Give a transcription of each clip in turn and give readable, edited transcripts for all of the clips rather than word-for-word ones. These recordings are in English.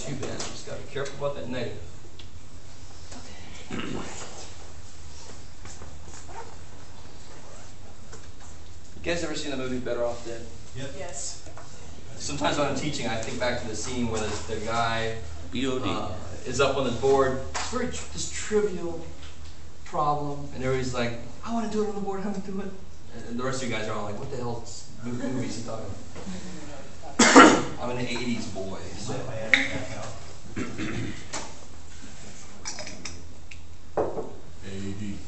too bad. Just gotta be careful about that negative. You guys ever seen the movie Better Off Dead? Yep. Yes. Sometimes when I'm teaching, I think back to the scene where the guy is up on the board. It's very this trivial problem, and everybody's like, "I want to do it on the board. How do I do it?" And the rest of you guys are all like, "What the hell movie is he talking about?" I'm an '80s boy, so. AD.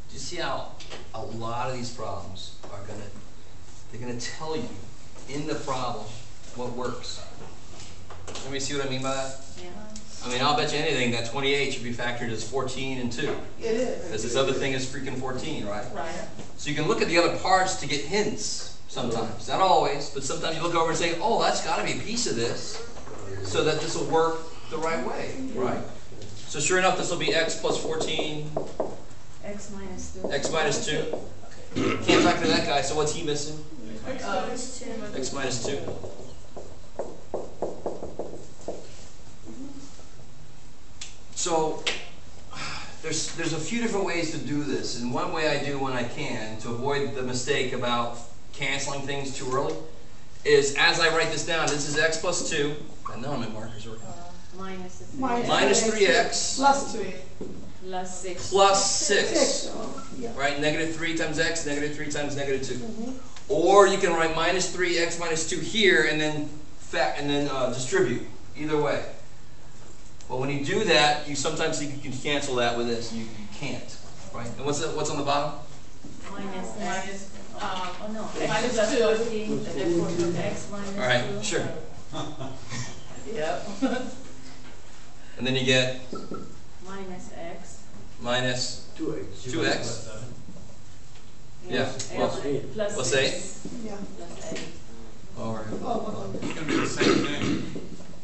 See how a lot of these problems are they're gonna tell you in the problem what works. Let me see what I mean by that? Yeah. I mean, I'll bet you anything that 28 should be factored as 14 and 2. It is. Because this other thing is freaking 14, right? Right. So you can look at the other parts to get hints sometimes. Not always, but sometimes you look over and say, oh, that's gotta be a piece of this so that this will work the right way, right? So sure enough, this will be x plus 14. X minus 2. X minus 2. Can't factor that guy, so what's he missing? X minus 2. X minus 2. So there's a few different ways to do this, and one way I do when I can to avoid the mistake about canceling things too early is as I write this down, this is x plus 2, and now my markers are Minus 3. minus 3x Plus 3. Plus 6. plus 6. Yeah. Right? Negative 3 times x, negative 3 times negative 2. Or you can write minus 3x minus 2 here and then distribute. Either way. Well, when you do that, you sometimes think you can cancel that with this. You can't. Right? And what's on the bottom? Minus x. Oh no. Minus X plus 2. 14. The x minus 2. All right, sure. Yep. And then you get Minus x. minus 2x. Yeah. X Plus plus 8. 6. Yeah. Plus 8. Or Oh, It's going to be the same thing.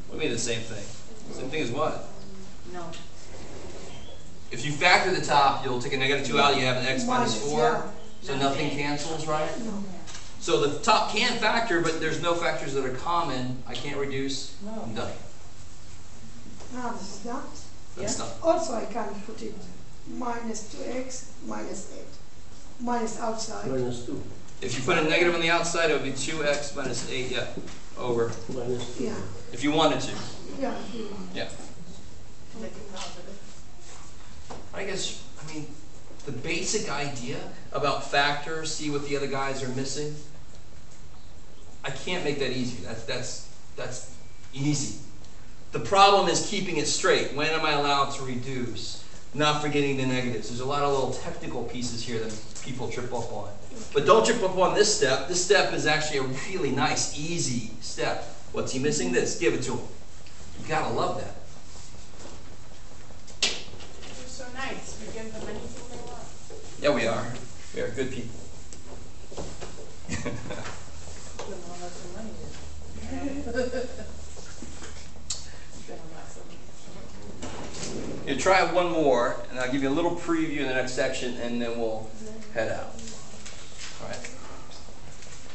what do you mean the same thing? Same thing as what? No. If you factor the top, you'll take a negative 2 out, you have an x minus 4. yeah. So nothing cancels, right? No. So the top can factor, but there's no factors that are common. I can't reduce. No. I'm done. Ah, this is that. That's Yeah. done. Also, I can put it minus 2x minus 8. Minus outside. Minus 2. If you put a negative on the outside, it would be 2x minus 8, yeah, over. Minus 2. Yeah. If you wanted to, Yeah. yeah. I guess, I mean, the basic idea about factors, see what the other guys are missing, I can't make that easy. That's easy. The problem is keeping it straight. When am I allowed to reduce? Not forgetting the negatives. There's a lot of little technical pieces here that people trip up on. But don't trip up on this step. This step is actually a really nice, easy step. What's he missing? This. Give it to him. You gotta love that. You're so nice. We give them anything they want. Yeah, we are. We are good people. You try one more, and I'll give you a little preview in the next section, and then we'll head out.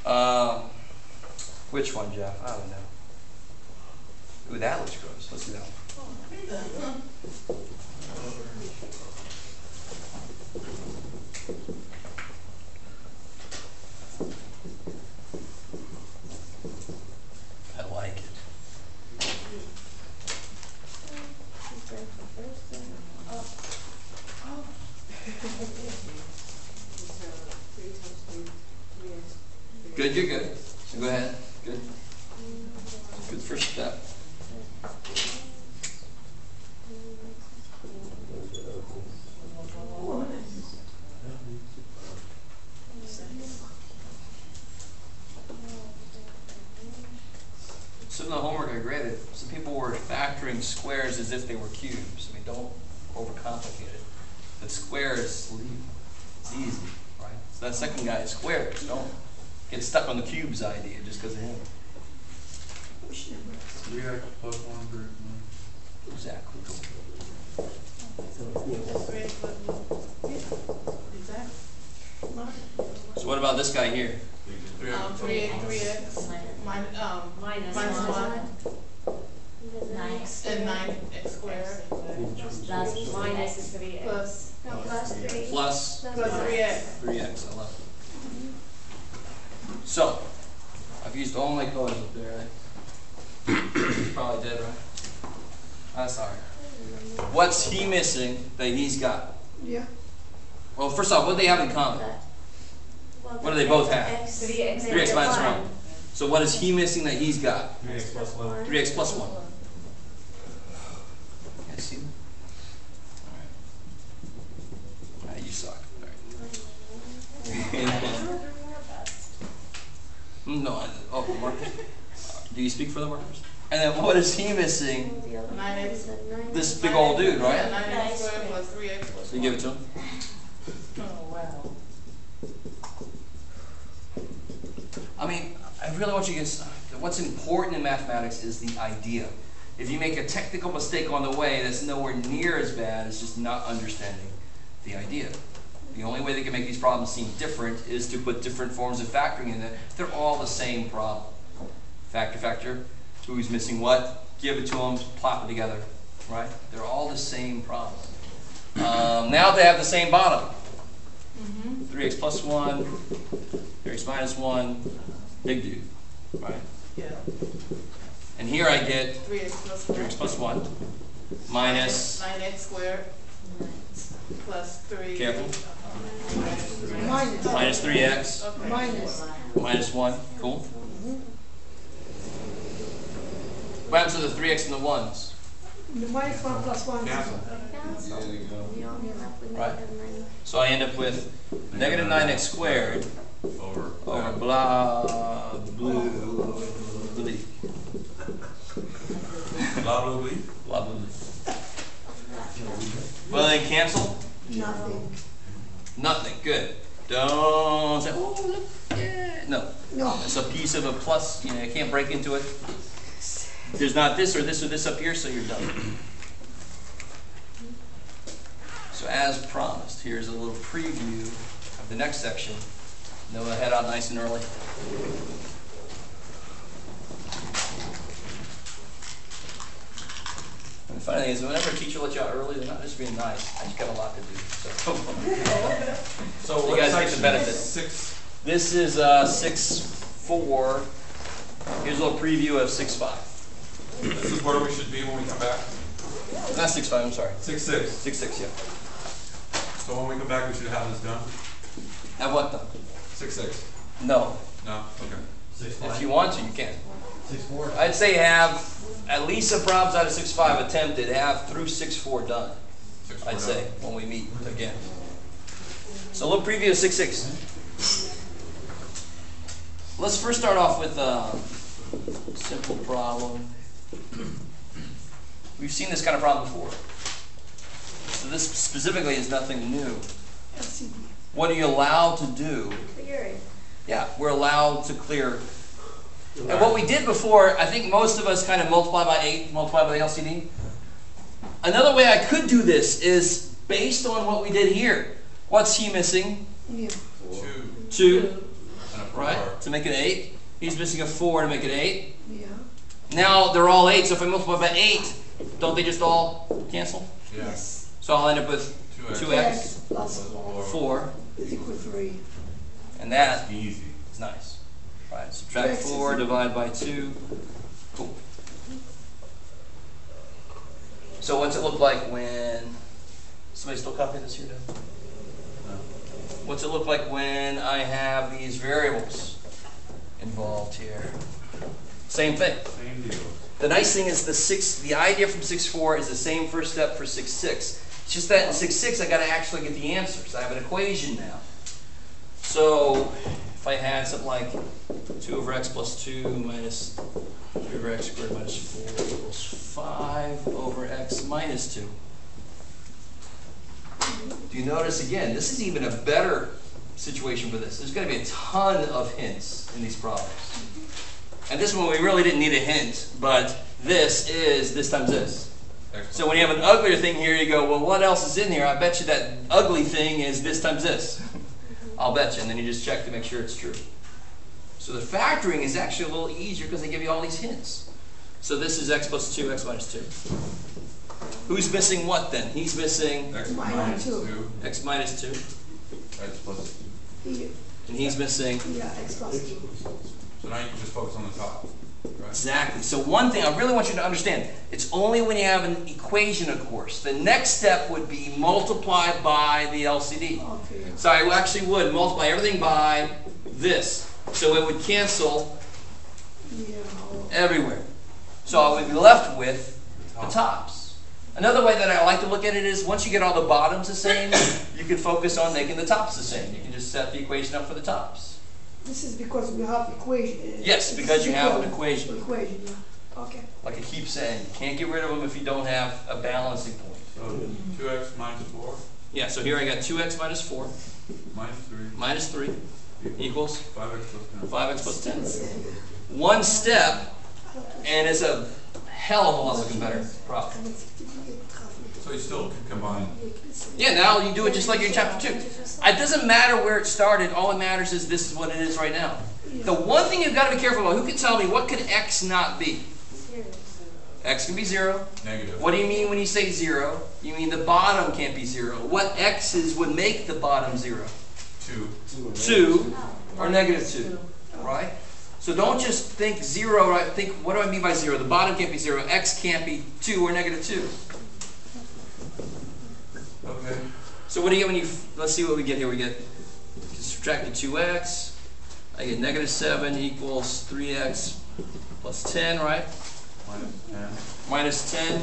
All right. Which one, Jeff? I don't know. Ooh, that looks gross. Let's do that one. I like it. Good, you're good. So go ahead. Good. Good first step. Some of the homework I graded, some people were factoring squares as if they were cubes. I mean, don't overcomplicate it. But squares, it's easy, right? So that second guy is squares. Don't get stuck on the cubes idea just because of him. 3x plus 1 group. Exactly. That's great, but, exactly. So what about this guy here? 3x. 3x, Minus minus 1, 9 and 9x squared, plus minus 3x. plus No, plus 3. Plus 3x. 3x. I love it. So, I've used all my colors up there. Probably did, right? That's all right. What's he missing that he's got? Yeah. Well, first off, what do they have in common? What do they both have? 3x. 3x minus 1. So what is he missing that he's got? 3x plus 1. 3x plus 1. I see. All right. You suck. All right. No, oh, markers. Do you speak for the markers? And then what is he missing? 9x. This big old dude, Yeah, right? 9x squared plus 3x plus 1. So you give it to him? Oh, wow. I mean, I really want you to get, what's important in mathematics is the idea. If you make a technical mistake on the way, that's nowhere near as bad as just not understanding the idea. The only way they can make these problems seem different is to put different forms of factoring in it. They're all the same problem. Factor, who's missing what, give it to them, plop it together, right? They're all the same problem. Now they have the same bottom. 3x plus 1, 3x minus 1, big dude, right? Yeah. And here I get 3x plus 1. 3x plus 1 minus, 9x squared plus 3. Careful. Minus. minus 3x Okay. Minus. minus 1, cool. What happens to the 3x and the 1s? The minus 1 plus 1 is Cancel. Right. So I end up with negative 9x squared Over. over blah, blue, blee. Blah, blah, blah. Blah, blah, blah. Well, then cancel? nothing. Nothing. Good. Don't say, oh, look, yeah. No. No. It's a piece of a plus. You know, you can't break into it. There's not this or this or this up here, so you're done. So as promised, here's a little preview of the next section. Then we'll head out nice and early. And the funny thing is, whenever a teacher lets you out early, they're not just being nice. I just got a lot to do. So So you what guys get the section? benefit. 6. This is 6.4. Here's a little preview of 6.5. This is where we should be when we come back. Not 6.5, I'm sorry. 6.6. 6.6, yeah. So when we come back, we should have this done. Have what done? 6.6. No. No? Okay. If you want to, you can. 6.4. I'd say have at least some problems out of 6.5 attempted, have through 6.4 done. 6.4 I'd done. say, when we meet again. So a little preview of 6.6. Let's first start off with a simple problem. We've seen this kind of problem before. So this specifically is nothing new. LCD. What are you allowed to do? Clear it. Yeah, we're allowed to clear. And what we did before, I think most of us kind of multiply by 8, multiply by the LCD. Another way I could do this is based on what we did here. What's he missing? Yeah. 2. 2, And a 4. right? To make it 8. He's missing a 4 to make it 8. Yeah. Now they're all 8, so if I multiply by 8, don't they just all cancel? Yeah. Yes. So I'll end up with 2x. 2x plus 4, is equal to 3. and that Easy. is nice. Right, subtract 2x is 4, divide by 2. Cool. So what's it look like when, somebody still copy this here, Dave? What's it look like when I have these variables involved here? Same thing. Same deal. The nice thing is the idea from 6.4 is the same first step for 6.6. It's just that in 6.6 I got to actually get the answers. I have an equation now. So if I had something like 2 over x plus 2 minus 3 over x squared minus 4 equals 5 over x minus 2. Do you notice again, this is even a better situation for this. There's going to be a ton of hints in these problems. And this one we really didn't need a hint, but this is this times this. So when you have an uglier thing here, you go, well, what else is in here? I bet you that ugly thing is this times this. I'll bet you. And then you just check to make sure it's true. So the factoring is actually a little easier because they give you all these hints. So this is x plus 2, x minus 2. Who's missing what then? He's missing X Minus minus 2. 2. x minus 2. X plus 2. Here. And he's missing Yeah, x plus 2. So now you can just focus on the top. Right? exactly. So one thing I really want you to understand, it's only when you have an equation, of course. The next step would be multiply by the LCD. Okay. So I actually would multiply everything by this. So it would cancel Yeah. everywhere. So I would be left with the tops. Another way that I like to look at it is once you get all the bottoms the same, you can focus on making the tops the same. You can just set the equation up for the tops. This is because we have equation. Yes, because you have an equation. Equation, yeah. Okay. Like I keep saying, you can't get rid of them if you don't have a balancing point. So 2x minus 4 Yeah, so here I got 2x minus 4 minus 3 minus 3 equals 5x plus 10. 5x plus 10. One step, and it's a hell of a lot looking better problem. So you still can combine. Yeah, now you do it just like you're in chapter 2. It doesn't matter where it started. All that matters is this is what it is right now. The one thing you've got to be careful about, who can tell me what could x not be? X can be 0. Negative. What do you mean when you say 0? You mean the bottom can't be 0. What x's would make the bottom 0? 2. 2 or negative 2, right? So don't just think 0, right? Think, what do I mean by 0? The bottom can't be 0. X can't be 2 or negative 2. Okay. So what do you get when you, let's see what we get here. We get, subtract the 2x. I get negative 7 equals 3x plus 10, right? Minus 10. Minus 10.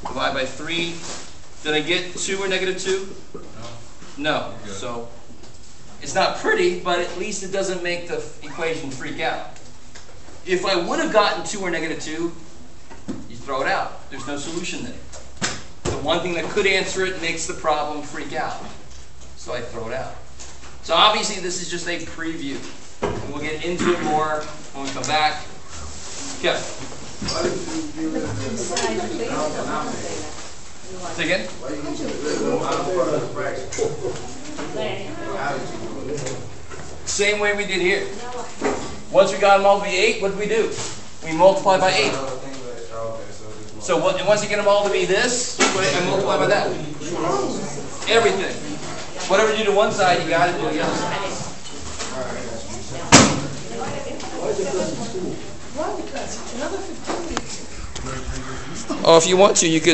Divide by 3. Did I get 2 or negative 2? No. No. Good. So it's not pretty, but at least it doesn't make the equation freak out. If I would have gotten 2 or negative 2, you throw it out. There's no solution there. The one thing that could answer it makes the problem freak out. So I throw it out. So obviously this is just a preview. And we'll get into it more when we come back. Kevin. Say again? Same way we did here. Once we got them all to be 8, what did we do? We multiply by 8. So what, and once you get them all to be this, I multiply by that. Everything. Whatever you do to one side, you got to do the other side. Why? Because another 15 minutes. Oh, if you want to, you could.